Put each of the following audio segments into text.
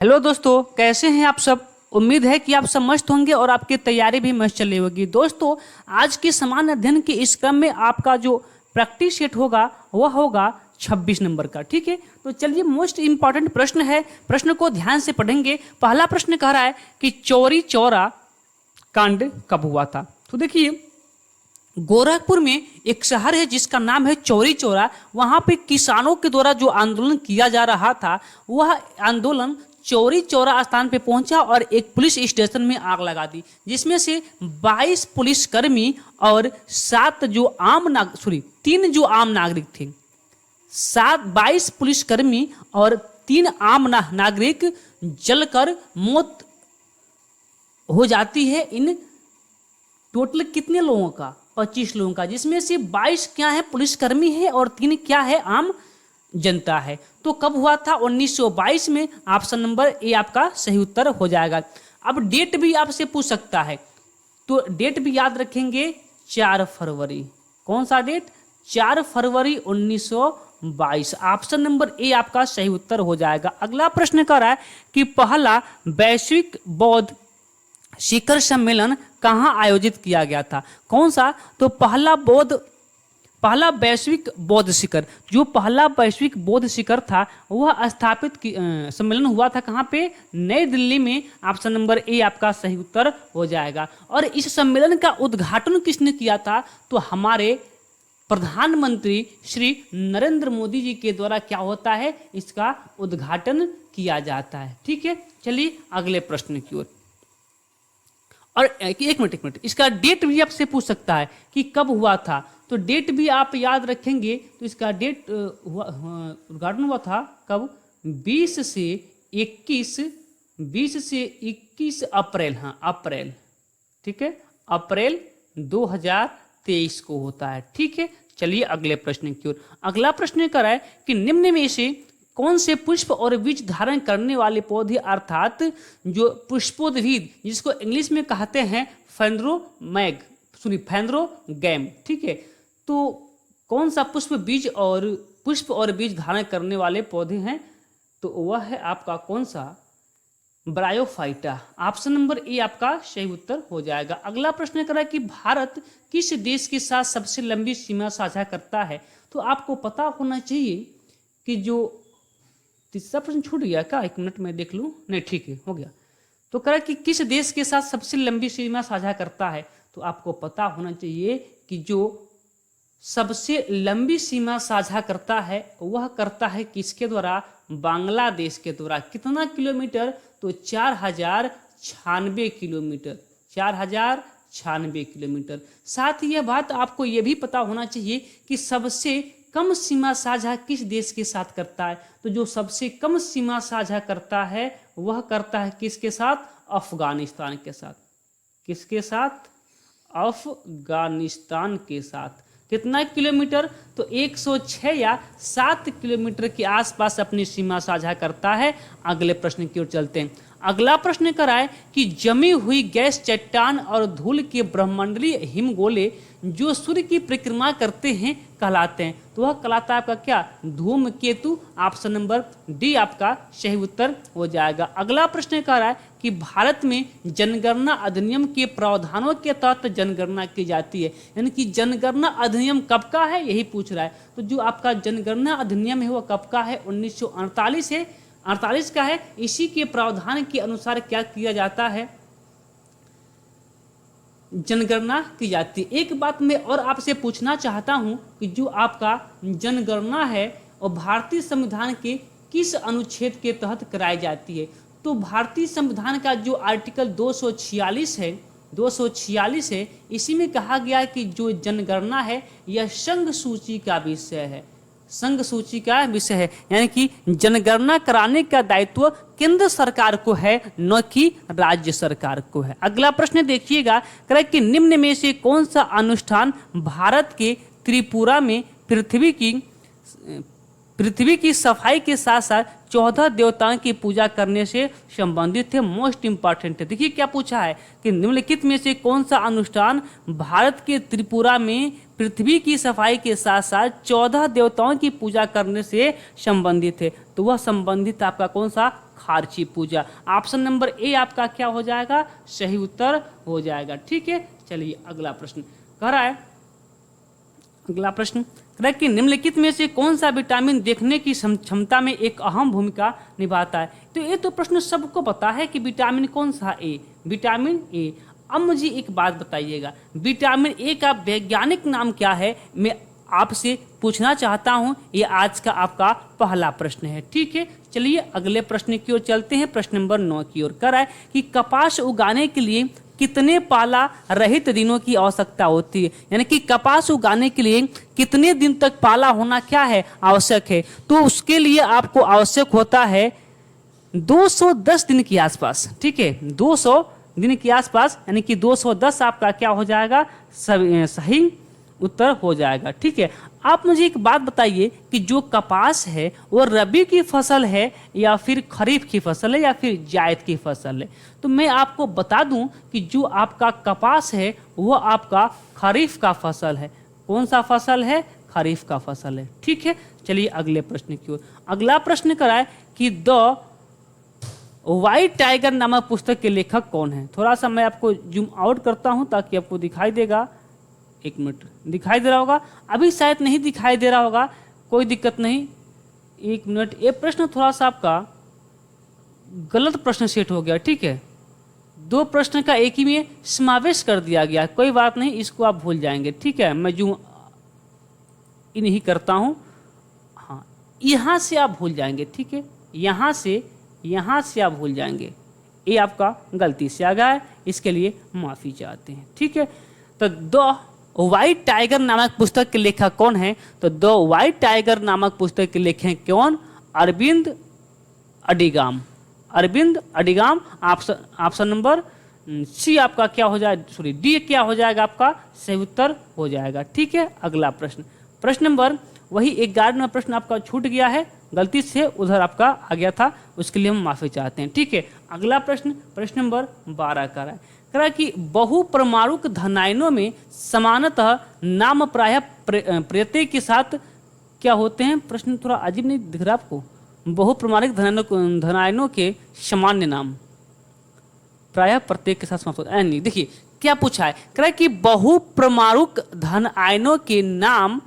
Hello दोस्तों, कैसे हैं आप सब। उम्मीद है कि आप सब मस्त होंगे और आपकी तैयारी भी मस्त चल रही होगी। दोस्तों, आज के सामान्य अध्ययन के इस क्रम में आपका जो प्रैक्टिस सेट होगा वह होगा 26 नंबर का। ठीक है, तो चलिए मोस्ट इंपॉर्टेंट प्रश्न है, प्रश्न को ध्यान से पढ़ेंगे। पहला प्रश्न कह रहा है कि चौरी चौरा कांड कब हुआ था। तो देखिए, गोरखपुर में एक शहर है जिसका नाम है चौरी चौरा। वहां पे किसानों के द्वारा जो आंदोलन किया जा रहा था वह आंदोलन चौरी चौरा स्थान पे पहुंचा और एक पुलिस स्टेशन में आग लगा दी, जिसमें से 22 पुलिसकर्मी और 3 जो आम नागरिक थे। 22 पुलिसकर्मी और 3 आम नागरिक जलकर मौत हो जाती है। इन टोटल कितने लोगों का? 25 लोगों का, जिसमें से 22 क्या है पुलिसकर्मी है और 3 क्या है आम जनता है। तो कब हुआ था? 1922 में। ऑप्शन नंबर ए आपका सही उत्तर हो जाएगा। अब डेट भी आपसे पूछ सकता है, तो डेट भी याद रखेंगे, 4 फरवरी। कौन सा डेट? 4 फरवरी 1922। ऑप्शन नंबर ए आपका सही उत्तर हो जाएगा। अगला प्रश्न कर रहा है कि पहला वैश्विक बौद्ध शिखर सम्मेलन कहाँ आयोजित किया गया था? कौन सा? तो पहला वैश्विक बौद्ध शिखर, जो पहला वैश्विक बौद्ध शिखर था वह स्थापित सम्मेलन हुआ था कहाँ पे? नई दिल्ली में। ऑप्शन नंबर ए आपका सही उत्तर हो जाएगा। और इस सम्मेलन का उद्घाटन किसने किया था? तो हमारे प्रधानमंत्री श्री नरेंद्र मोदी जी के द्वारा क्या होता है, इसका उद्घाटन किया जाता है। ठीक है, चलिए अगले प्रश्न की ओर। और एक मिनट, इसका डेट भी आपसे पूछ सकता है कि कब हुआ था। तो डेट भी आप याद रखेंगे। तो इसका डेट उद्घाटन हुआ था कब? 20 से 21 अप्रैल। हाँ, अप्रैल। ठीक है, अप्रैल 2023 को होता है। ठीक है, चलिए अगले प्रश्न की ओर। अगला प्रश्न कर रहा है कि निम्न में से कौन से पुष्प और बीज धारण करने वाले पौधे, अर्थात जो पुष्पोद्भिद, जिसको इंग्लिश में कहते हैं फैंड्रोगैम। ठीक है, तो कौन सा पुष्प और बीज धारण करने वाले पौधे हैं? तो वह है आपका कौन सा? ब्रायोफाइटा। ऑप्शन नंबर ए आपका सही उत्तर हो जाएगा। अगला प्रश्न कर रहा है कि भारत किस देश के साथ सबसे लंबी सीमा साझा करता है? तो आपको पता होना चाहिए कि जो तीसरा प्रश्न छूट गया क्या? 1 मिनट में देख लूँ। नहीं, ठीक है, हो गया। तो कह रहा है कि किस देश के साथ सबसे लंबी सीमा साझा करता है? तो आपको पता होना चाहिए कि जो सबसे लंबी सीमा साझा करता है वह करता है किसके द्वारा? बांग्लादेश के द्वारा। कितना किलोमीटर? तो 4096 किलोमीटर। 4096 किलोमीटर। साथ ही यह बात आपको यह भी पता होना चाहिए कि सबसे कम सीमा साझा किस देश के साथ करता है? तो जो सबसे कम सीमा साझा करता है वह करता है किसके साथ? अफगानिस्तान के साथ। किसके साथ? अफगानिस्तान के साथ। कितना किलोमीटर? तो 106 या 7 किलोमीटर के आसपास अपनी सीमा साझा करता है। अगले प्रश्न की ओर चलते हैं। अगला प्रश्न कर रहा है कि जमी हुई गैस, चट्टान और धूल के ब्रह्मंडलीय हिमगोले जो सूर्य की परिक्रमा करते हैं कहलाते हैं। तो वह कहलाता है आपका क्या? धूमकेतु। ऑप्शन नंबर डी आपका सही उत्तर हो जाएगा। अगला प्रश्न कह रहा है कि भारत में जनगणना अधिनियम के प्रावधानों के तहत जनगणना की जाती है। यानी कि जनगणना अधिनियम कब का है, यही पूछ रहा है। तो जो आपका जनगणना अधिनियम है वह कब का है? 1948 है, 48 का है। इसी के प्रावधान के अनुसार क्या किया जाता है? जनगणना की जाती है। एक बात मैं और आपसे पूछना चाहता हूं कि जो आपका जनगणना है और भारतीय संविधान के किस अनुच्छेद के तहत कराई जाती है? तो भारतीय संविधान का जो आर्टिकल 246 है, 246 है, इसी में कहा गया है कि जो जनगणना है यह संघ सूची का विषय है। संघ सूची का विषय है, यानी कि जनगणना कराने का दायित्व केंद्र सरकार को है, न कि राज्य सरकार को है। अगला प्रश्न देखिएगा, कह रहा है कि निम्न में से कौन सा अनुष्ठान भारत के त्रिपुरा में पृथ्वी की सफाई के साथ साथ 14 देवताओं की पूजा करने से संबंधित है? मोस्ट इंपॉर्टेंट है। देखिए क्या पूछा है कि निम्नलिखित में से कौन सा अनुष्ठान भारत के त्रिपुरा में पृथ्वी की सफाई के साथ साथ 14 देवताओं की पूजा करने से संबंधित है? तो वह संबंधित आपका कौन सा? खारची पूजा। ऑप्शन नंबर ए आपका क्या हो जाएगा, सही उत्तर हो जाएगा। ठीक है, चलिए अगला प्रश्न कह रहा है, अगला प्रश्न कह रहा है कि निम्नलिखित में से कौन सा विटामिन देखने की क्षमता में एक अहम भूमिका निभाता है। तो ये तो प्रश्न सबको पता है कि विटामिन कौन सा, ए, विटामिन ए। अब मुझे एक बात बताइएगा, विटामिन ए का वैज्ञानिक नाम क्या है, मैं आपसे पूछना चाहता हूं। ये आज का आपका पहला प्रश्न है। ठीक है, चलिए अगले प्रश्न की ओर चलते हैं। प्रश्न नंबर 9 की ओर कर रहा है कि कपास उगाने के लिए कितने पाला रहित दिनों की आवश्यकता होती है, यानी कि कपास उगाने के लिए कितने दिन तक पाला होना क्या है, आवश्यक है। तो उसके लिए आपको आवश्यक होता है 210 दिन के आसपास। ठीक है, 200 दिन के आसपास, यानी कि 210 आपका क्या हो जाएगा, सही उत्तर हो जाएगा। ठीक है, आप मुझे एक बात बताइए कि जो कपास है वो रबी की फसल है या फिर खरीफ की फसल है या फिर जायद की फसल है। तो मैं आपको बता दूं कि जो आपका कपास है वो आपका खरीफ का फसल है। कौन सा फसल है, खरीफ का फसल है। ठीक है, चलिए अगले प्रश्न की ओर। अगला प्रश्न कराए कि द व्हाइट टाइगर नामक पुस्तक के लेखक कौन है। थोड़ा सा मैं आपको जूम आउट करता हूं ताकि आपको दिखाई देगा। एक मिनट, दिखाई दे रहा होगा, अभी शायद नहीं दिखाई दे रहा होगा, कोई दिक्कत नहीं, एक मिनट। ये प्रश्न थोड़ा सा आपका गलत प्रश्न सेट हो गया। ठीक है, 2 प्रश्न का एक ही में समावेश कर दिया गया, कोई बात नहीं, इसको आप भूल जाएंगे। ठीक है, मैं जूम इन ही करता हूं, हाँ, यहां से आप भूल जाएंगे। ठीक है, यहां से आप भूल जाएंगे, ये आपका गलती से आ गया है, इसके लिए माफी चाहते हैं। ठीक है, तो द व्हाइट टाइगर नामक पुस्तक के लेखक कौन है, तो द व्हाइट टाइगर नामक पुस्तक के लेखक कौन, Arvind Adiga. Arvind Adiga. Option number C आपका क्या हो जाएगा, सॉरी डी क्या हो जाएगा, आपका सही उत्तर हो जाएगा। ठीक है, अगला प्रश्न, प्रश्न नंबर वही 11वां प्रश्न आपका छूट गया है, गलती से उधर आपका आ गया था, उसके लिए हम माफी चाहते हैं। ठीक है, अगला प्रश्न, प्रश्न नंबर 12 का है, कह रहा है कि बहुप्रमाणुक धनायनों में सामान्यतः नाम प्रायः प्रत्यय के साथ क्या होते हैं। प्रश्न थोड़ा अजीब नहीं दिख रहा आपको, बहुप्रमाणिक धनायनों के सामान्य नाम प्रायः प्रत्येक के साथ समाप्त होता है। नहीं, देखिए क्या पूछा है, कह रहा है कि बहुप्रमाणुक धन आयनों के नाम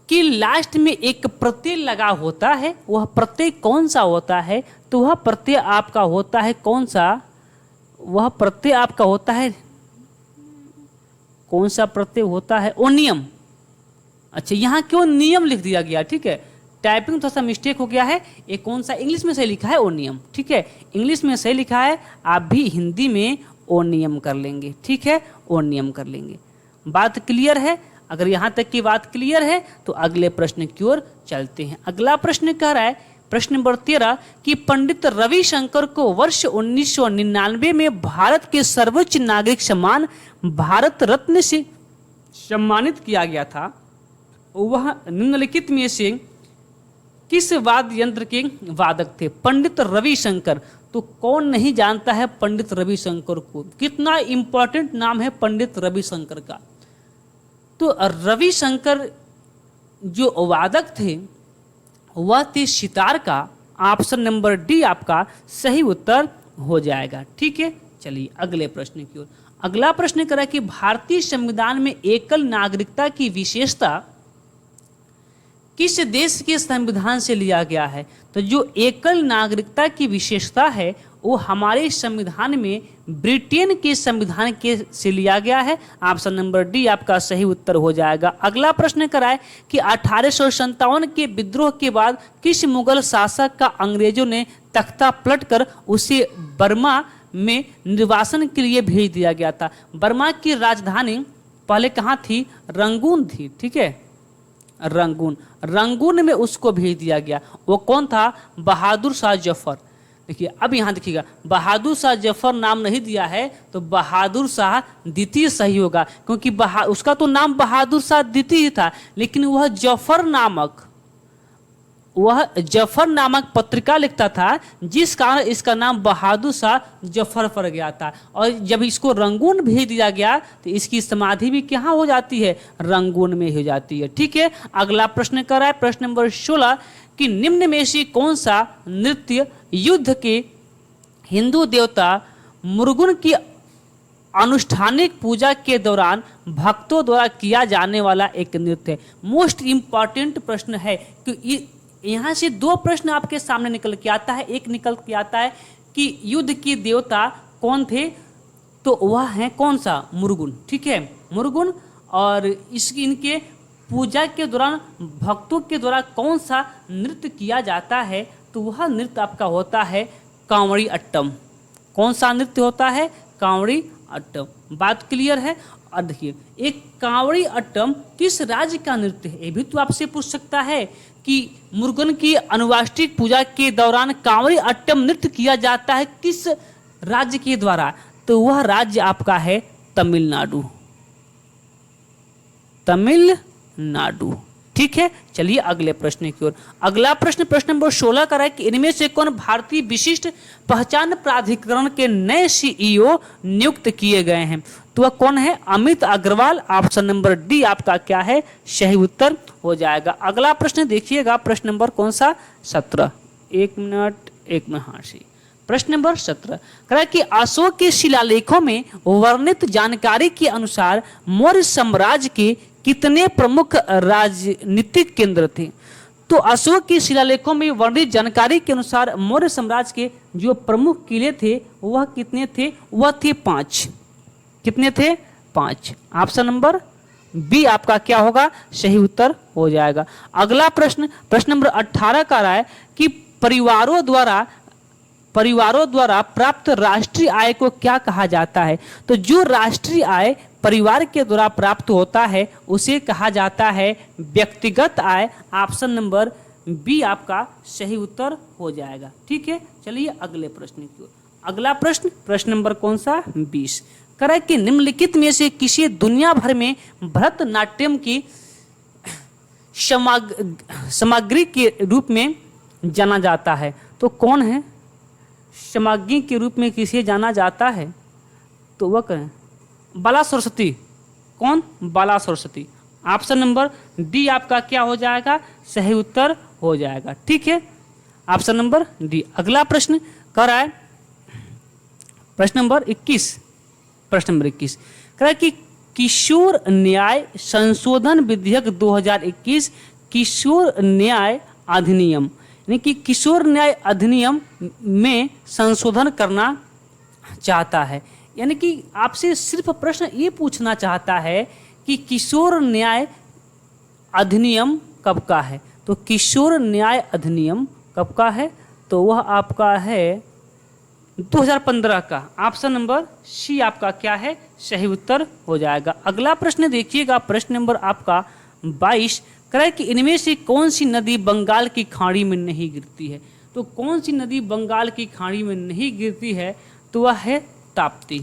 कि लास्ट में एक प्रत्यय लगा होता है, वह प्रत्यय कौन सा होता है, तो वह प्रत्यय आपका होता है कौन सा, वह प्रत्यय आपका होता है, कौन सा प्रत्यय होता है, ओनियम। अच्छा, यहाँ क्यों नियम लिख दिया गया। ठीक है, टाइपिंग थोड़ा सा मिस्टेक हो गया है, ये कौन सा इंग्लिश में सही लिखा है, ओनियम। ठीक है, इंग्लिश में सही लिखा है, आप भी हिंदी में ओनियम कर लेंगे। ठीक है, ओनियम कर लेंगे। बात क्लियर है, अगर यहाँ तक की बात क्लियर है तो अगले प्रश्न की ओर चलते हैं। अगला प्रश्न कह रहा है, प्रश्न नंबर 13 कि पंडित रविशंकर को वर्ष 1999 में भारत के सर्वोच्च नागरिक सम्मान भारत रत्न से सम्मानित किया गया था। वह निम्नलिखित में से किस वाद्य यंत्र के वादक थे। पंडित रविशंकर, तो कौन नहीं जानता है पंडित रविशंकर को, कितना इंपॉर्टेंट नाम है पंडित रविशंकर का। तो रविशंकर जो वादक थे वह थे सितार का। ऑप्शन नंबर डी आपका सही उत्तर हो जाएगा। ठीक है, चलिए अगले प्रश्न की ओर। अगला प्रश्न करा कि भारतीय संविधान में एकल नागरिकता की विशेषता किस देश के संविधान से लिया गया है। तो जो एकल नागरिकता की विशेषता है वो हमारे संविधान में ब्रिटेन के संविधान के से लिया गया है। ऑप्शन नंबर डी आपका सही उत्तर हो जाएगा। अगला प्रश्न कराए कि 1857 के विद्रोह के बाद किस मुगल शासक का अंग्रेजों ने तख्ता पलटकर उसे बर्मा में निर्वासन के लिए भेज दिया गया था। बर्मा की राजधानी पहले कहाँ थी, रंगून थी। ठीक है, रंगून में उसको भेज दिया गया। वो कौन था, बहादुर शाह जफर। देखिए अब यहाँ देखिएगा, बहादुर शाह जफर नाम नहीं दिया है तो बहादुर शाह द्वितीय सही होगा, क्योंकि उसका तो नाम बहादुर शाह द्वितीय ही था, लेकिन वह जफर नामक पत्रिका लिखता था, जिस कारण इसका नाम बहादुर शाह जफर पड़ गया था। और जब इसको रंगून भेज दिया गया तो इसकी समाधि भी कहाँ हो जाती है, रंगून में हो जाती है। ठीक है, अगला प्रश्न कर रहा है प्रश्न नंबर 16 कि निम्न में से कौन सा नृत्य युद्ध के हिंदू देवता मुरुगन की अनुष्ठानिक पूजा के दौरान भक्तों द्वारा किया जाने वाला एक नृत्य है। मोस्ट इम्पॉर्टेंट प्रश्न है कि यहाँ से दो प्रश्न आपके सामने निकल के आता है। एक निकल के आता है कि युद्ध के देवता कौन थे, तो वह है कौन सा, मुरुगन। ठीक है, मुरुगन। और इनके पूजा के दौरान भक्तों के द्वारा कौन सा नृत्य किया जाता है, तो वह नृत्य आपका होता है कांवड़ी अट्टम। कौन सा नृत्य होता है, कांवड़ी अट्टम। बात क्लियर है। और देखिए, एक कांवड़ी अट्टम किस राज्य का नृत्य है, ये भी तो आपसे पूछ सकता है कि मुरुगन की अनुष्ठानिक पूजा के दौरान कांवड़ी अट्टम नृत्य किया जाता है किस राज्य के द्वारा, तो वह राज्य आपका है तमिलनाडु। तमिलनाडु। ठीक है, चलिए अगले प्रश्न की ओर। अगला प्रश्न, प्रश्न नंबर 16 का है कि इनमें से कौन भारतीय विशिष्ट पहचान प्राधिकरण के नए सीईओ नियुक्त किए गए हैं, तो वह कौन है, Amit Agarwal. Option number D आपका क्या है, सही उत्तर हो जाएगा। अगला प्रश्न देखिएगा, प्रश्न नंबर कौन सा, 17। एक मिनट हाँ जी। प्रश्न नंबर 17 कह रहा है कि अशोक के शिलालेखों में वर्णित जानकारी के अनुसार मौर्य साम्राज्य के कितने प्रमुख राजनीतिक केंद्र थे। तो अशोक के शिलालेखों में वर्णित जानकारी के अनुसार मौर्य साम्राज्य के जो प्रमुख किले थे वह कितने थे, वह थे 5। कितने थे, 5। ऑप्शन नंबर बी आपका क्या होगा, सही उत्तर हो जाएगा। अगला प्रश्न, प्रश्न नंबर 18 का रहा है कि परिवारों द्वारा प्राप्त राष्ट्रीय आय को क्या कहा जाता है। तो जो राष्ट्रीय आय परिवार के द्वारा प्राप्त होता है उसे कहा जाता है व्यक्तिगत आय। ऑप्शन नंबर बी आपका सही उत्तर हो जाएगा। ठीक है, चलिए अगले प्रश्न की ओर। अगला प्रश्न, प्रश्न नंबर कौन सा, 20 कह कि निम्नलिखित में से किसी दुनिया भर में भरतनाट्यम की सामग्री के रूप में जाना जाता है, तो कौन है, सामग्री के रूप में किसे जाना जाता है, तो वह करें बाला सरस्वती। कौन, बाला सरस्वती। ऑप्शन नंबर डी आपका क्या हो जाएगा, सही उत्तर हो जाएगा। ठीक है, ऑप्शन नंबर डी। अगला प्रश्न कर रहा है प्रश्न नंबर 21। प्रश्न नंबर 21 कह रहा है कि किशोर न्याय संशोधन विधेयक 2021 किशोर न्याय अधिनियम यानी कि किशोर न्याय अधिनियम में संशोधन करना चाहता है। यानी कि आपसे सिर्फ प्रश्न ये पूछना चाहता है कि किशोर न्याय अधिनियम कब का है। तो किशोर न्याय अधिनियम कब का है, तो वह आपका है 2015 का। ऑप्शन नंबर सी आपका क्या है, सही उत्तर हो जाएगा। अगला प्रश्न देखिएगा, प्रश्न नंबर आपका 22 कह कि इनमें से कौन सी नदी बंगाल की खाड़ी में नहीं गिरती है। तो कौन सी नदी बंगाल की खाड़ी में नहीं गिरती है, तो वह है ताप्ती।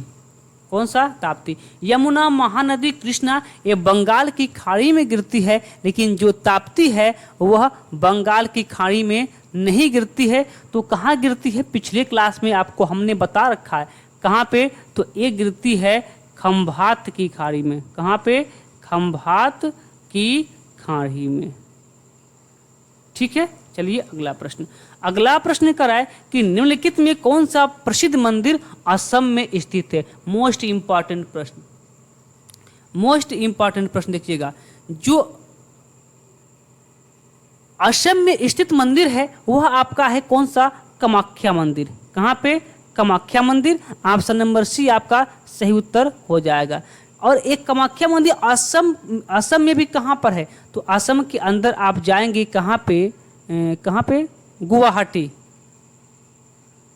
कौन सा, ताप्ती। यमुना, महानदी, कृष्णा ये बंगाल की खाड़ी में गिरती है, लेकिन जो ताप्ती है वह बंगाल की खाड़ी में नहीं गिरती है। तो कहाँ गिरती है, पिछले क्लास में आपको हमने बता रखा है कहाँ पे, तो ये गिरती है खंभात की खाड़ी में। कहाँ पे, खंभात की खाड़ी में। ठीक है, चलिए अगला प्रश्न। अगला प्रश्न कर रहा है कि निम्नलिखित में कौन सा प्रसिद्ध मंदिर असम में स्थित है। मोस्ट इंपॉर्टेंट प्रश्न, मोस्ट इंपॉर्टेंट प्रश्न देखिएगा। जो असम में स्थित मंदिर है वह आपका है कौन सा, कामाख्या मंदिर। कहाँ पे, कामाख्या मंदिर। ऑप्शन नंबर सी आपका सही उत्तर हो जाएगा। और एक कामाख्या मंदिर असम में भी कहाँ पर है, तो असम के अंदर आप जाएंगे कहाँ पे,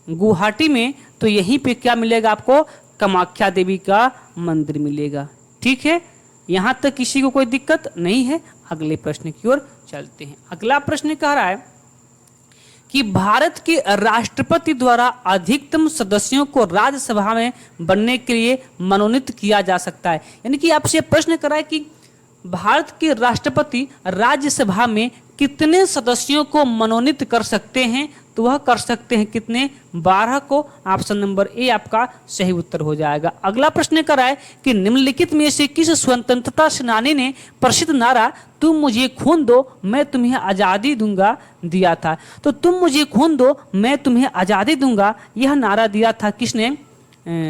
गुवाहाटी में। तो यहीं पे क्या मिलेगा आपको, कामाख्या देवी का मंदिर मिलेगा। ठीक है, यहाँ तक किसी को कोई दिक्कत नहीं है। अगले प्रश्न की ओर चलते हैं। अगला प्रश्न कह रहा है कि भारत के राष्ट्रपति द्वारा अधिकतम सदस्यों को राज्यसभा में बनने के लिए मनोनीत किया जा सकता है। यानी कि आपसे प्रश्न करा है कि भारत के राष्ट्रपति राज्यसभा में कितने सदस्यों को मनोनीत कर सकते हैं, तो वह कर सकते हैं कितने, 12 को। ऑप्शन नंबर ए आपका सही उत्तर हो जाएगा। अगला प्रश्न कर रहा है कि निम्नलिखित में से किस स्वतंत्रता सेनानी ने प्रसिद्ध नारा तुम मुझे खून दो मैं तुम्हें आज़ादी दूंगा दिया था। तो तुम मुझे खून दो मैं तुम्हें आज़ादी दूंगा, यह नारा दिया था किसने,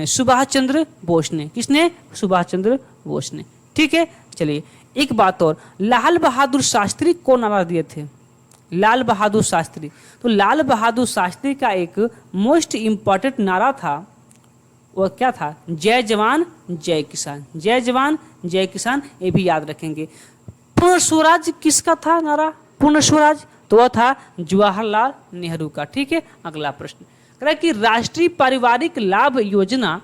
सुभाष चंद्र बोस ने। किसने, सुभाष चंद्र बोस ने। ठीक है, चलिए एक बात और, लाल बहादुर शास्त्री को नारा दिए थे, लाल बहादुर शास्त्री। तो लाल बहादुर शास्त्री का एक मोस्ट इम्पॉर्टेंट नारा था, वह क्या था, जय जवान जय किसान, जय जवान जय किसान, ये भी याद रखेंगे। पूर्ण स्वराज किसका था नारा, पूर्ण स्वराज, तो वह था जवाहरलाल नेहरू का। ठीक है, अगला प्रश्न कह रहा है कि राष्ट्रीय पारिवारिक लाभ योजना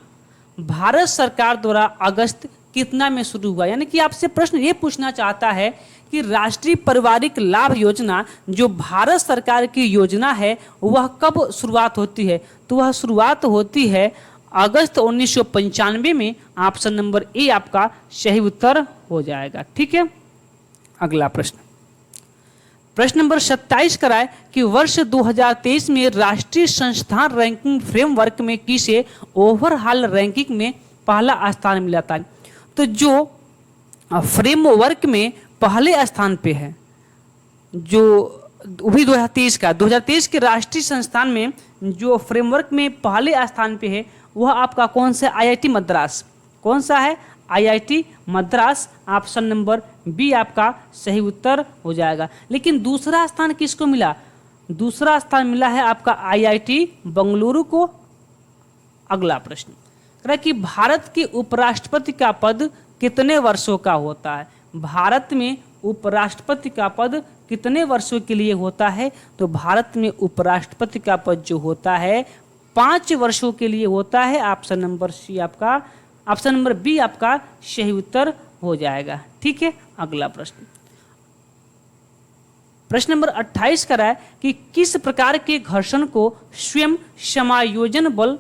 भारत सरकार द्वारा अगस्त कितना में शुरू हुआ। यानी कि आपसे प्रश्न ये पूछना चाहता है कि राष्ट्रीय पारिवारिक लाभ योजना जो भारत सरकार की योजना है वह कब शुरुआत होती है, तो वह शुरुआत होती है अगस्त 1995 में। ऑप्शन नंबर ए आपका सही उत्तर हो जाएगा। ठीक है, अगला प्रश्न, प्रश्न नंबर 27 कराए कि वर्ष 2023 में राष्ट्रीय संस्थान रैंकिंग फ्रेमवर्क में किसे ओवरऑल रैंकिंग में पहला स्थान मिला था। तो जो फ्रेमवर्क में पहले स्थान पे है, जो भी 2023 के राष्ट्रीय संस्थान में जो फ्रेमवर्क में पहले स्थान पे है वह आपका कौन सा, आईआईटी मद्रास। कौन सा है, IIT Madras. Option number B आपका सही उत्तर हो जाएगा। लेकिन दूसरा स्थान किसको मिला, दूसरा स्थान मिला है आपका आईआईटी बेंगलुरु को। अगला प्रश्न कह रहा है कि भारत के उपराष्ट्रपति का पद कितने वर्षों का होता है। भारत में उपराष्ट्रपति का पद कितने वर्षों के लिए होता है, तो भारत में उपराष्ट्रपति का पद जो होता है 5 वर्षों के लिए होता है। ऑप्शन नंबर सी आपका, ऑप्शन नंबर बी आपका सही उत्तर हो जाएगा। ठीक है, अगला प्रश्न, प्रश्न नंबर 28 का है कि किस प्रकार के घर्षण को स्वयं समायोजन बल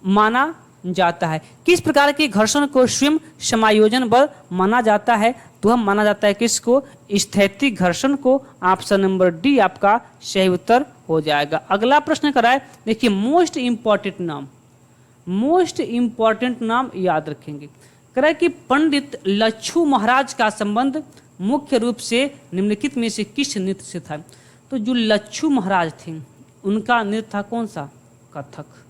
माना जाता है। किस प्रकार के घर्षण को स्वयं समायोजन बल माना जाता है, तो हम माना जाता है किसको, स्थैतिक घर्षण को। ऑप्शन नंबर डी आपका सही उत्तर हो जाएगा। अगला प्रश्न कराए, देखिए मोस्ट इंपॉर्टेंट नाम, मोस्ट इंपॉर्टेंट नाम याद रखेंगे। कह कि पंडित लच्छू महाराज का संबंध मुख्य रूप से निम्नलिखित में से किस नृत्य से था। तो जो लच्छू महाराज थे उनका नृत्य था कौन सा, कथक।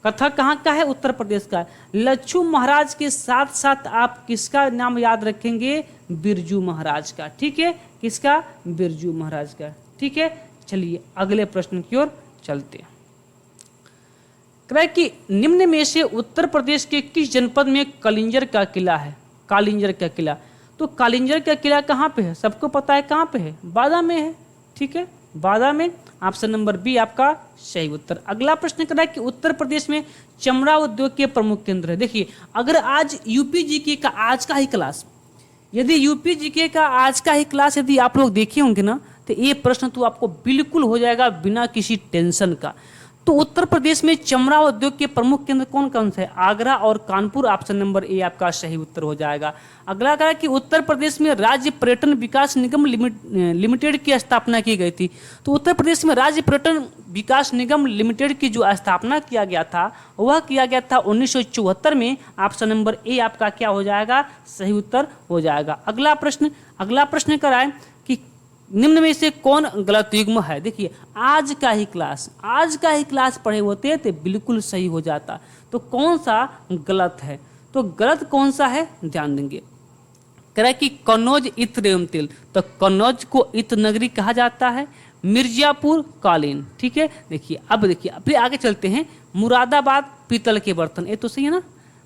कथक कहाँ का है, उत्तर प्रदेश का। लच्छू महाराज के साथ साथ आप किसका नाम याद रखेंगे, बिरजू महाराज का। ठीक है, किसका, बिरजू महाराज का। ठीक है, चलिए अगले प्रश्न की ओर चलते हैं। कह कि निम्न में से उत्तर प्रदेश के किस जनपद में कलिंजर का किला है। कालिंजर का किला, तो कालिंजर का किला कहाँ पे है, सबको पता है कहाँ पे है, बादा में है। ठीक है, बादा में। ऑप्शन नंबर बी आपका सही उत्तर। अगला प्रश्न कर रहा है कि उत्तर प्रदेश में चमड़ा उद्योग के प्रमुख केंद्र है। देखिए अगर आज यूपी जीके का आज का ही क्लास, यदि यूपी जीके का आज का ही क्लास यदि आप लोग देखे होंगे ना, तो ये प्रश्न तो आपको बिल्कुल हो जाएगा बिना किसी टेंशन का। तो उत्तर प्रदेश में चमड़ा उद्योग के प्रमुख केंद्र कौन कौन से हैं, आगरा और कानपुर। ऑप्शन नंबर ए आपका सही उत्तर हो जाएगा। अगला कहा कि उत्तर प्रदेश में राज्य पर्यटन विकास निगम लिमिटेड की स्थापना की गई थी। तो उत्तर प्रदेश में राज्य पर्यटन विकास निगम लिमिटेड की जो स्थापना किया गया था वह किया गया था 1974 में। ऑप्शन नंबर ए आपका क्या हो जाएगा, सही उत्तर हो जाएगा। अगला प्रश्न कराए कि निम्न में से कौन गलत युग्म है। देखिए आज का ही क्लास पढ़े होते तो बिल्कुल सही हो जाता। तो कौन सा गलत है, तो गलत कौन सा है ध्यान देंगे। कह रहा है कि कन्नौज इत्र एवं तिल, तो कन्नौज को इत्र नगरी कहा जाता है, मिर्जापुर कालीन। ठीक है, देखिए फिर आगे चलते हैं। मुरादाबाद पीतल के बर्तन, ये तो सही है ना।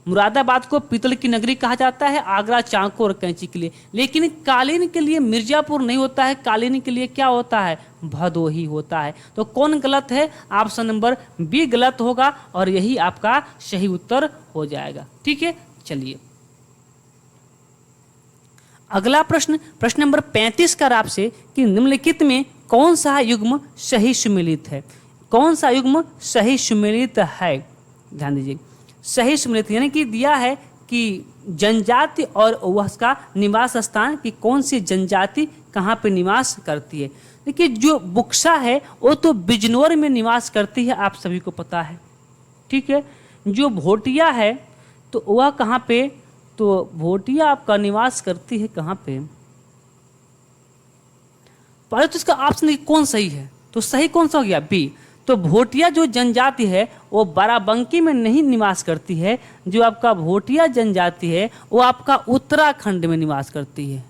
मुरादाबाद को पीतल की नगरी कहा जाता है, आगरा चाकू और कैंची के लिए। लेकिन कालीन के लिए मिर्जापुर नहीं होता है, कालीन के लिए क्या होता है, भदोही होता है। तो कौन गलत है, ऑप्शन नंबर बी गलत होगा और यही आपका सही उत्तर हो जाएगा। ठीक है, चलिए अगला प्रश्न नंबर 35 का आपसे कि निम्नलिखित में कौन सा युग्म सही सुमेलित है। कौन सा युग्म सही सुमेलित है, ध्यान दीजिए। सही सुमेलित यानी कि दिया है कि जनजाति और उसका निवास स्थान, कि कौन सी जनजाति कहाँ पे निवास करती है। देखिए जो बुक्सा है वो तो बिजनौर में निवास करती है, आप सभी को पता है, ठीक है। जो भोटिया है तो वह कहाँ पे, तो भोटिया आपका निवास करती है कहाँ पे, पहले तो इसका ऑप्शन देखिए कौन सही है, तो सही कौन सा हो गया, बी। तो भोटिया जो जनजाति है वो बाराबंकी में नहीं निवास करती है, जो आपका भोटिया जनजाति है वो आपका उत्तराखंड में निवास करती है,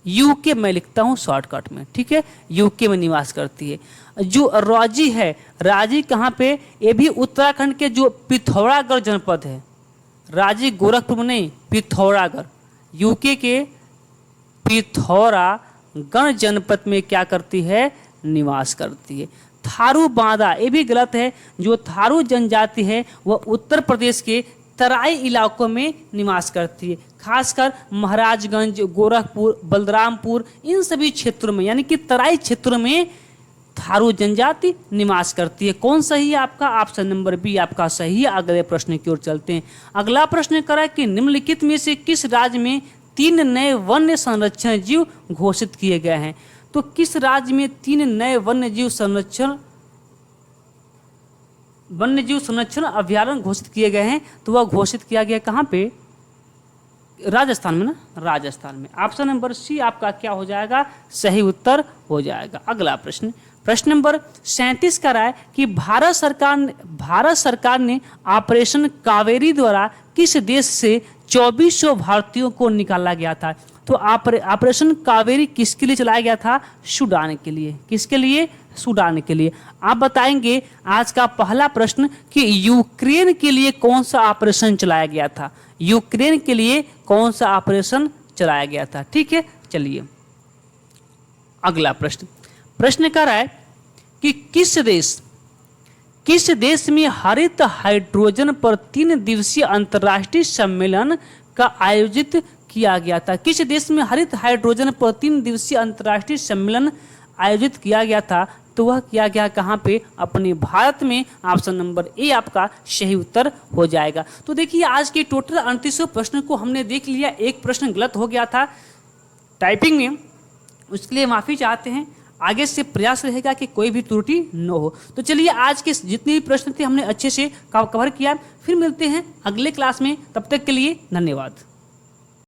यूके मैं लिखता हूँ शॉर्टकट में, ठीक है, यूके में निवास करती है। जो राजी है, राजी कहाँ पे, ये भी उत्तराखंड के जो पिथौरागढ़ जनपद है, राजी गोरखपुर में नहीं, पिथौरागढ़, यूके के पिथौरागढ़ जनपद में क्या करती है, निवास करती है। थारू बांदा ये भी गलत है, जो थारू जनजाति है वह उत्तर प्रदेश के तराई इलाकों में निवास करती है, खासकर महाराजगंज, गोरखपुर, बलरामपुर, इन सभी क्षेत्रों में, यानी कि तराई क्षेत्रों में थारू जनजाति निवास करती है। कौन सही है आपका, ऑप्शन नंबर बी आपका सही है। अगले प्रश्न की ओर चलते हैं। अगला प्रश्न करा कि निम्नलिखित में से किस राज्य में 3 नए वन्य संरक्षण जीव घोषित किए गए हैं। तो किस राज्य में 3 नए वन्यजीव संरक्षण अभ्यारण्य घोषित किए गए हैं, तो वह घोषित किया गया कहाँ पे, राजस्थान में ना, राजस्थान में। ऑप्शन नंबर सी आपका क्या हो जाएगा, सही उत्तर हो जाएगा। अगला प्रश्न, प्रश्न नंबर 37 का है कि भारत सरकार ने ऑपरेशन कावेरी द्वारा किस देश से 2400 भारतीयों को निकाला गया था। तो ऑपरेशन कावेरी किसके लिए चलाया गया था, सूडान के लिए। किसके लिए, सूडान के लिए। आप बताएंगे आज का पहला प्रश्न कि यूक्रेन के लिए कौन सा ऑपरेशन चलाया गया था, यूक्रेन के लिए कौन सा ऑपरेशन चलाया गया था, ठीक है। चलिए अगला प्रश्न, प्रश्न कर रहा है कि किस देश में हरित हाइड्रोजन पर 3 दिवसीय अंतर्राष्ट्रीय सम्मेलन का आयोजित किया गया था। किस देश में हरित हाइड्रोजन पर 3 दिवसीय अंतर्राष्ट्रीय सम्मेलन आयोजित किया गया था, तो वह किया गया कहाँ पे, अपने भारत में। ऑप्शन नंबर ए आपका सही उत्तर हो जाएगा। तो देखिए आज के टोटल 38 प्रश्न को हमने देख लिया। एक प्रश्न गलत हो गया था टाइपिंग में, उसके लिए माफ़ी चाहते हैं। आगे से प्रयास रहेगा कि कोई भी त्रुटि न हो। तो चलिए आज के जितने भी प्रश्न थे हमने अच्छे से कवर किया। फिर मिलते हैं अगले क्लास में, तब तक के लिए धन्यवाद।